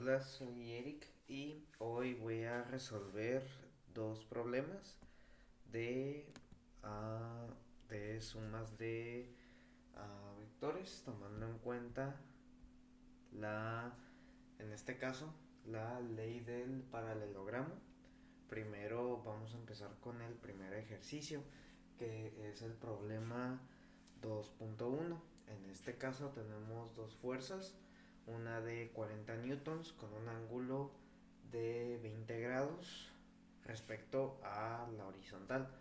Hola, soy Eric y hoy voy a resolver dos problemas de, ah, de sumas de vectores, tomando en cuenta la, en este caso, la ley del paralelogramo. Primero vamos a empezar con el primer ejercicio, que es el problema 2.1. En este caso tenemos dos fuerzas, una de 40 newtons con un ángulo de 20 grados respecto a la horizontal,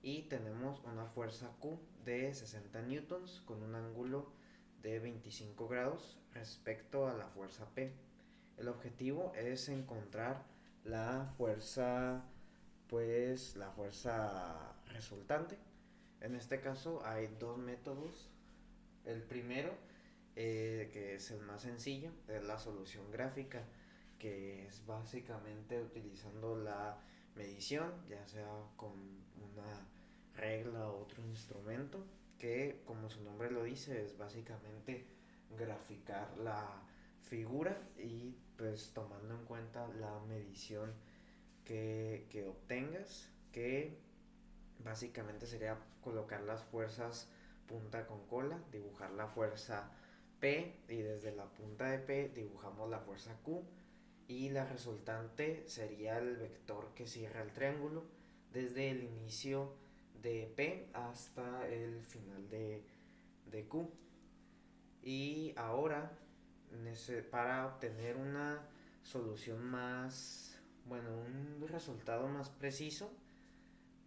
y tenemos una fuerza Q de 60 newtons con un ángulo de 25 grados respecto a la fuerza P. El objetivo es encontrar la fuerza, pues la fuerza resultante. En este caso hay dos métodos. El primero, que es el más sencillo, es la solución gráfica, que es básicamente utilizando la medición, ya sea con una regla o otro instrumento, que como su nombre lo dice es básicamente graficar la figura y pues tomando en cuenta la medición que obtengas, que básicamente sería colocar las fuerzas punta con cola, dibujar la fuerza P y desde la punta de P dibujamos la fuerza Q, y la resultante sería el vector que cierra el triángulo desde el inicio de P hasta el final de Q. Y ahora, para obtener una solución más, bueno, un resultado más preciso,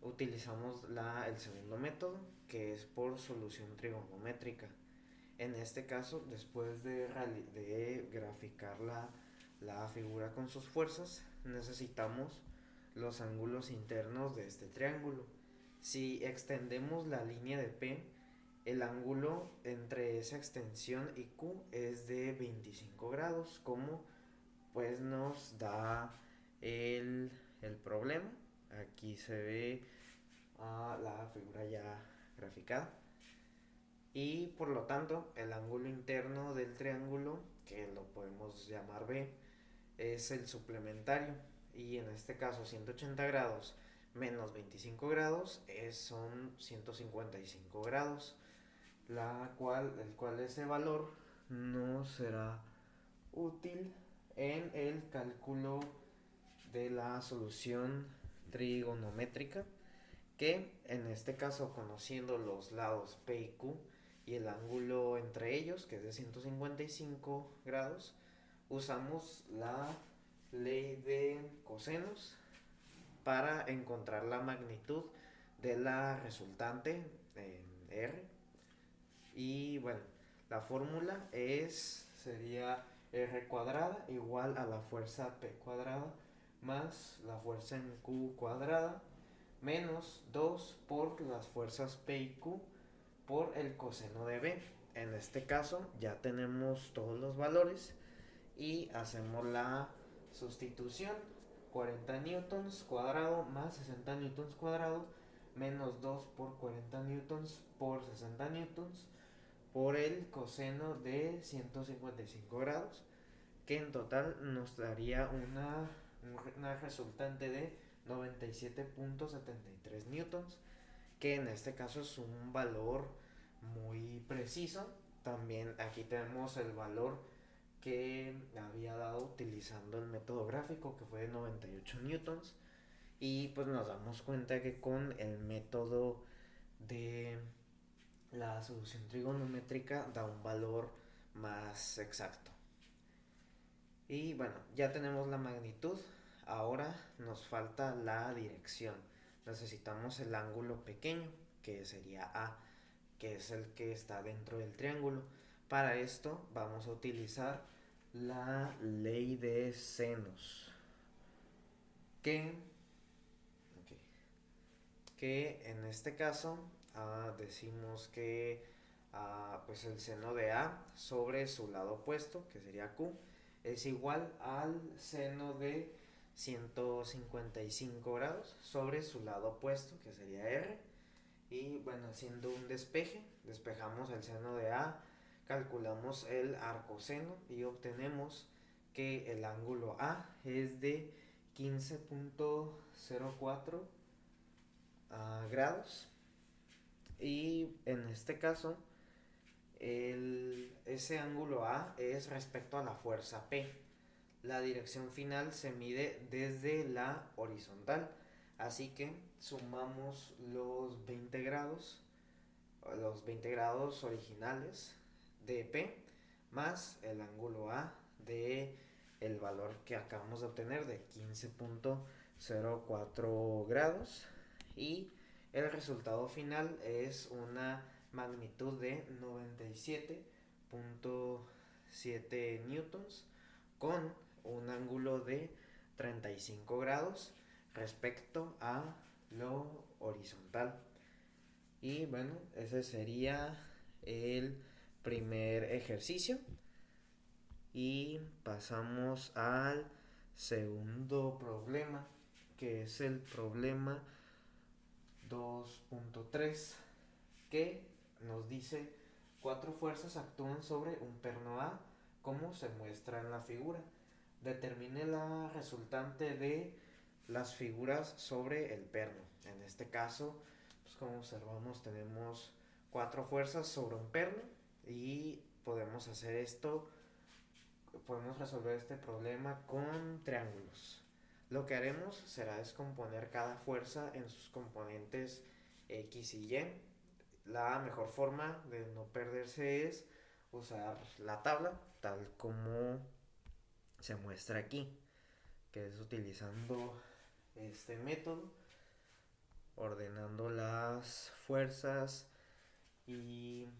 utilizamos el segundo método, que es por solución trigonométrica. En este caso, después de graficar la figura con sus fuerzas, necesitamos los ángulos internos de este triángulo. Si extendemos la línea de P, el ángulo entre esa extensión y Q es de 25 grados, como pues nos da el problema. Aquí se ve la figura ya graficada. Y por lo tanto, el ángulo interno del triángulo, que lo podemos llamar B, es el suplementario. Y en este caso, 180 grados menos 25 grados son 155 grados, el cual ese valor no será útil en el cálculo de la solución trigonométrica, que en este caso, conociendo los lados P y Q y el ángulo entre ellos, que es de 155 grados, usamos la ley de cosenos para encontrar la magnitud de la resultante R. Y bueno, la fórmula sería R cuadrada igual a la fuerza P cuadrada más la fuerza en Q cuadrada menos 2 por las fuerzas P y Q por el coseno de B. En este caso ya tenemos todos los valores y hacemos la sustitución. 40 newtons cuadrado más 60 newtons cuadrado menos 2 por 40 newtons por 60 newtons por el coseno de 155 grados, que en total nos daría una resultante de 97.73 newtons, que en este caso es un valor muy preciso. También aquí tenemos el valor que había dado utilizando el método gráfico, que fue de 98 newtons, y pues nos damos cuenta que con el método de la solución trigonométrica da un valor más exacto. Y bueno, ya tenemos la magnitud. Ahora nos falta la dirección. Necesitamos el ángulo pequeño, que sería A, que es el que está dentro del triángulo. Para esto vamos a utilizar la ley de senos, que, okay, que en este caso decimos que pues el seno de A sobre su lado opuesto, que sería Q, es igual al seno de 155 grados sobre su lado opuesto, que sería R. Y bueno, haciendo un despeje, despejamos el seno de A, calculamos el arcoseno y obtenemos que el ángulo A es de 15.04 grados, y en este caso ese ángulo A es respecto a la fuerza P. La dirección final se mide desde la horizontal, así que sumamos los 20 grados originales de P más el ángulo A de el valor que acabamos de obtener de 15.04 grados, y el resultado final es una magnitud de 97.7 newtons con un ángulo de 35 grados respecto a lo horizontal. Y bueno, ese sería el primer ejercicio. Y pasamos al segundo problema, que es el problema 2.3, que nos dice: cuatro fuerzas actúan sobre un perno A, como se muestra en la figura. Determine la resultante de las figuras sobre el perno. En este caso, pues como observamos, tenemos cuatro fuerzas sobre un perno y podemos resolver este problema con triángulos. Lo que haremos será descomponer cada fuerza en sus componentes X y Y. La mejor forma de no perderse es usar la tabla tal como se muestra aquí, que es utilizando este método, ordenando las fuerzas y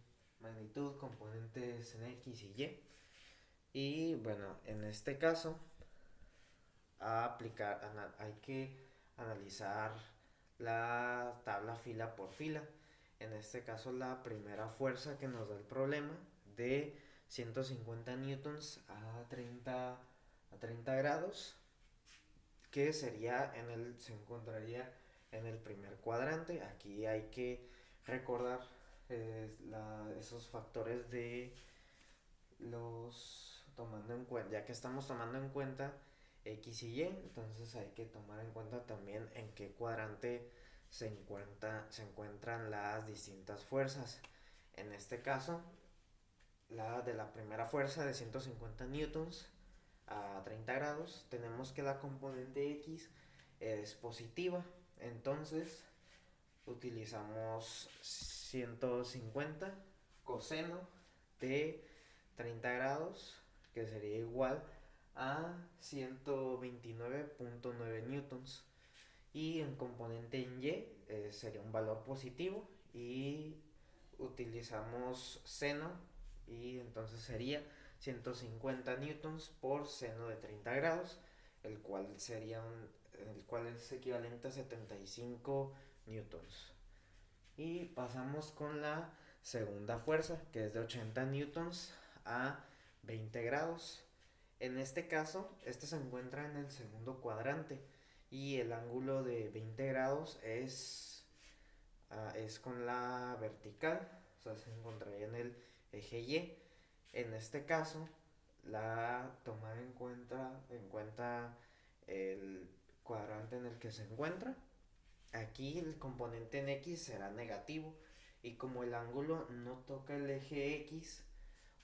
magnitud, componentes en X y Y. Y bueno, en este caso hay que analizar la tabla fila por fila. En este caso, la primera fuerza que nos da el problema de 150 newtons a 30 grados, que se encontraría en el primer cuadrante. Aquí hay que recordar esos factores de tomando en cuenta, ya que estamos tomando en cuenta X y Y, entonces hay que tomar en cuenta también en qué cuadrante se encuentran las distintas fuerzas. En este caso, la primera fuerza de 150 newtons a 30 grados, tenemos que la componente X es positiva, entonces utilizamos 150 coseno de 30 grados, que sería igual a 129.9 newtons. Y en componente en Y sería un valor positivo, y utilizamos seno, y entonces sería 150 newtons por seno de 30 grados, el cual es equivalente a 75 newtons. Y pasamos con la segunda fuerza, que es de 80 newtons a 20 grados. En este caso, este se encuentra en el segundo cuadrante, y el ángulo de 20 grados es con la vertical, o sea, se encontraría en el eje Y. En este caso, tomar en cuenta el cuadrante en el que se encuentra. Aquí el componente en X será negativo, y como el ángulo no toca el eje X,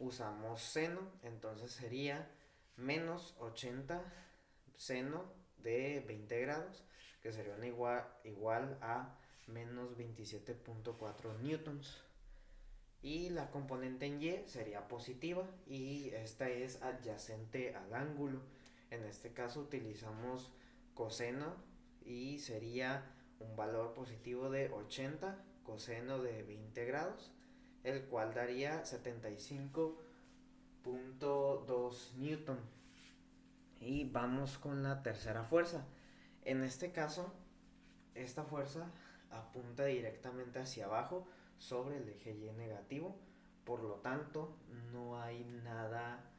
usamos seno, entonces sería menos 80 seno de 20 grados, que sería igual a menos 27.4 newtons. Y la componente en Y sería positiva, y esta es adyacente al ángulo. En este caso utilizamos coseno, y sería un valor positivo de 80 coseno de 20 grados, el cual daría 75.2 newton. Y vamos con la tercera fuerza. En este caso, esta fuerza apunta directamente hacia abajo sobre el eje Y negativo, por lo tanto no hay nada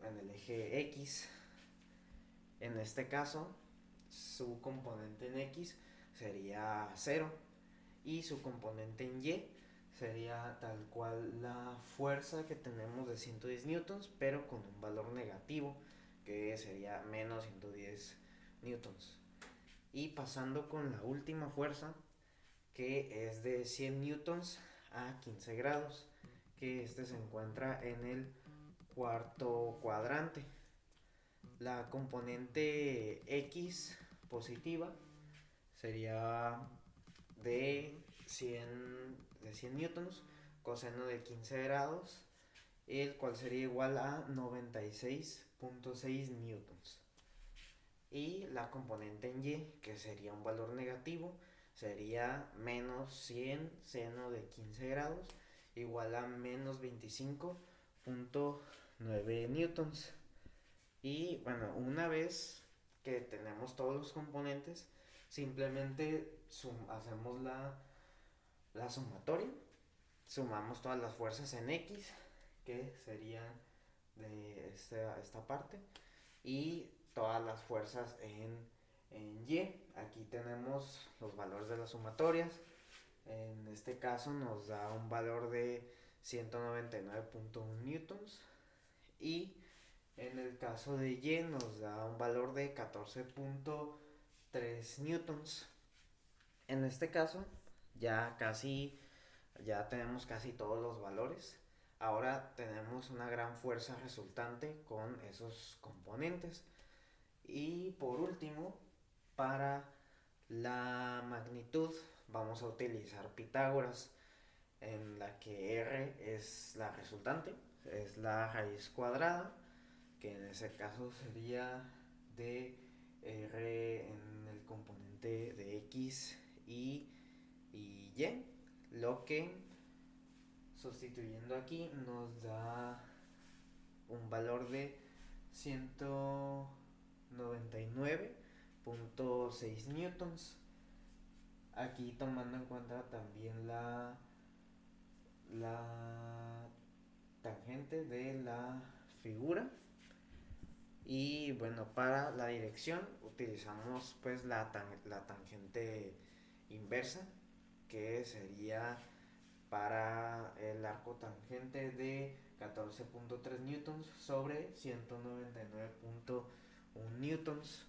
en el eje X. En este caso, su componente en X sería 0, y su componente en Y sería tal cual la fuerza que tenemos de 110 newtons, pero con un valor negativo, que sería menos 110 newtons. Y pasando con la última fuerza, que es de 100 newtons a 15 grados, que este se encuentra en el cuarto cuadrante. La componente X positiva sería de 100 newtons coseno de 15 grados, el cual sería igual a 96.6 newtons. Y la componente en Y, que sería un valor negativo, sería menos 100 seno de 15 grados, igual a menos 25.9 newtons. Y bueno, una vez que tenemos todos los componentes, simplemente hacemos la sumatoria, sumamos todas las fuerzas en X, que serían de esta parte, y todas las fuerzas en Y. Aquí tenemos los valores de las sumatorias. En este caso nos da un valor de 199.1 newtons, y en el caso de Y nos da un valor de 14.3 newtons. En este caso ya tenemos casi todos los valores. Ahora tenemos una gran fuerza resultante con esos componentes. Y por último, para la magnitud vamos a utilizar Pitágoras, en la que R es la resultante, es la raíz cuadrada, que en ese caso sería de R en el componente de X y Y, lo que sustituyendo aquí nos da un valor de 199.6 newtons. Aquí tomando en cuenta también la tangente de la figura. Y bueno, para la dirección utilizamos pues la tangente inversa, que sería para el arco tangente de 14.3 newtons sobre 199.1 newtons,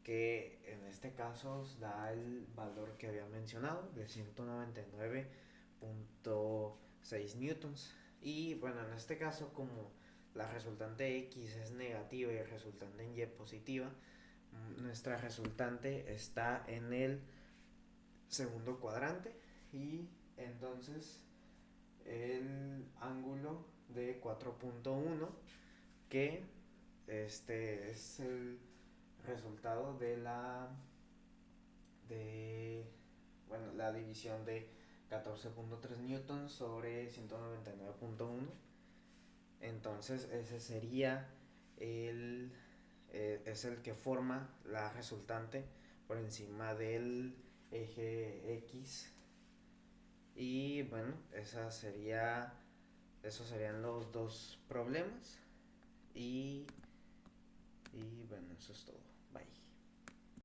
que en este caso da el valor que había mencionado de 199.6 newtons. Y bueno, en este caso, como la resultante X es negativa y el resultante en Y positiva, nuestra resultante está en el segundo cuadrante, y entonces el ángulo de 4.1, que este es el resultado de la división de 14.3 newtons sobre 199.1. Entonces ese sería es el que forma la resultante por encima del eje X. Y bueno, esos serían los dos problemas. Y bueno, eso es todo. Bye.